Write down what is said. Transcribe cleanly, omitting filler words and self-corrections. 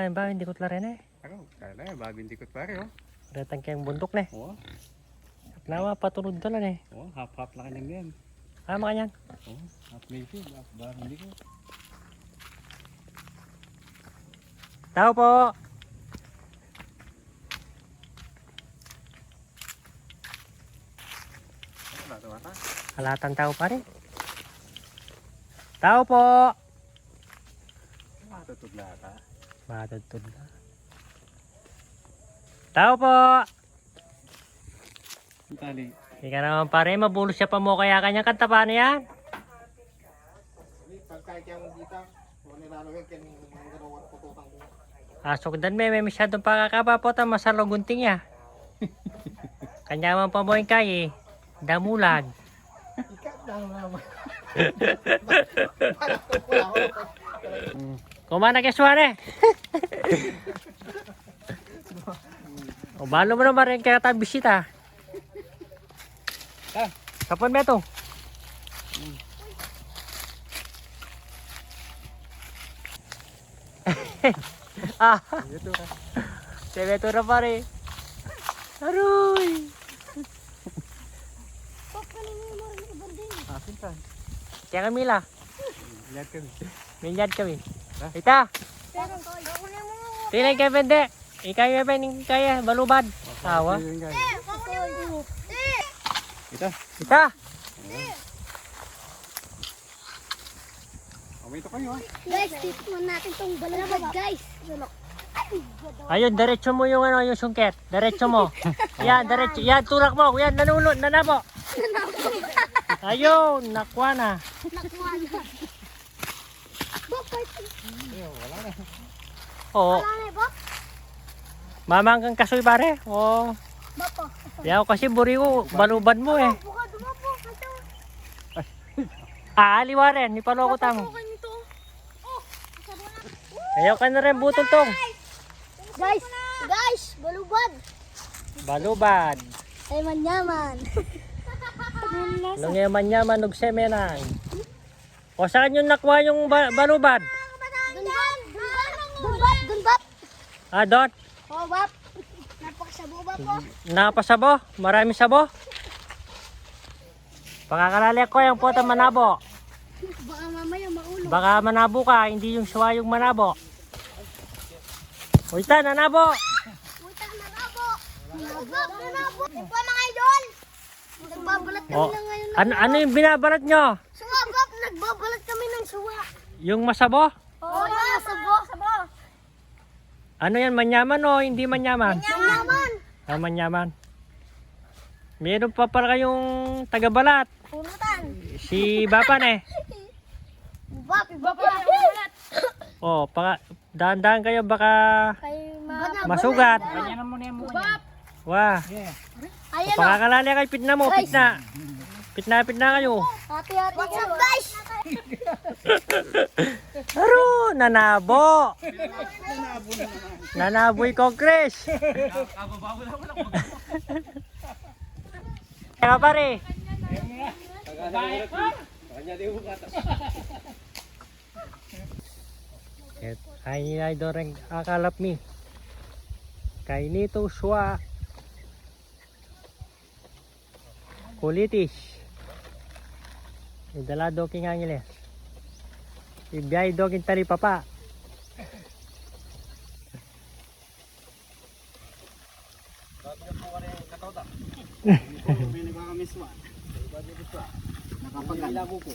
ba hindi ko rin eh. Ako, kala babing dikot pare oh. Datang kayong bundok na eh. Oo. Nama patunod doon eh. Oo, half lang kanyang yan. Makanyan. Oo, half maybe, half babing dikot. Tao po. Wata. Halatan tao pa rin. Tao po. Matutugla ka. Matutod na. Tao po. Tali. Hindi ka naman pare, mabulo siya pa mo kaya kanyang kanta pa na yan. Asok dan may masyadong pakakapapot ang masalogunting ya. Kanya man pa mo yung kaya eh. Damulag. Kumana keswane. O balo mo naman rin kaya tayo bisita. Kapon ba ito? Ah, sebe ito na pare. Aroy. Asin pa. Kaya Camila, Lihat kami. minyad kami. Ita, tinay kayo pende. Ikay pa ning kaya balubad. Tawa. Ito. Ita. Away ito kayo ah. Guys, titikman natin tong balabad, guys. Ayun, diretso mo yung ano, yung sungket. Diretso mo. Yan, diretso. Yan, tulak mo. Yan, nanulot, nanabo. Ayun, nakuha na. Nakuha na. Bakit? Wala na. Oo. Wala na, Bok? Mamang kang kasoy pare. Oo. Bako. Yan kasi buri ko, balubad mo eh. Buka, dumapo. Ito. Aaliwa rin, ipaloko tamo. Okay nito. Oh, Ayaw ka na rin butol tong. guys, balubad. Balubad. Ay, manyaman. Nung yaman-yaman, nung semenang. O saan yung nakuha yung balubad? Dunbap. Ah, dot. Oh, bap. Napakasabo ba po? Napasabo. Marami sabo. Pakakalali ko yung puta manabo. Baka mamaya maulo. Baka manabo ka, hindi yung suwa yung manabo. Uy, nanabo. Puta, nanabo. Nanabo. Ito mga idol. Nagbabalat kami O, na ngayon. ano yung binabalat nyo? Suwa, bap. Nagbabalat kami ng suwa. Yung masabo? Oo, sabo. Sabo. Ano yan, manyaman o hindi manyaman? Manyaman. Ah, manyaman. Meron pa pala kayong tagabalat. Pulutan. Si Bapan eh. Bap. Bap. O, dahan-dahan kayo baka Kay masugat. Ganyan mo na yung mukha niya. Wah. Ayan o. Pakakalali kayo, pitna mo, pitna. Pitna kayo. Hati-hati. What's up, guys? Aro, nanabo. Nanaboy Congress. Kaya pare. Ay doreng akalap mi. Kay nito swa. Kulitis. Idala do king Angeles. Ibiyay do king tali papa. May nagkakamiswa. Nakapag-alabo ko.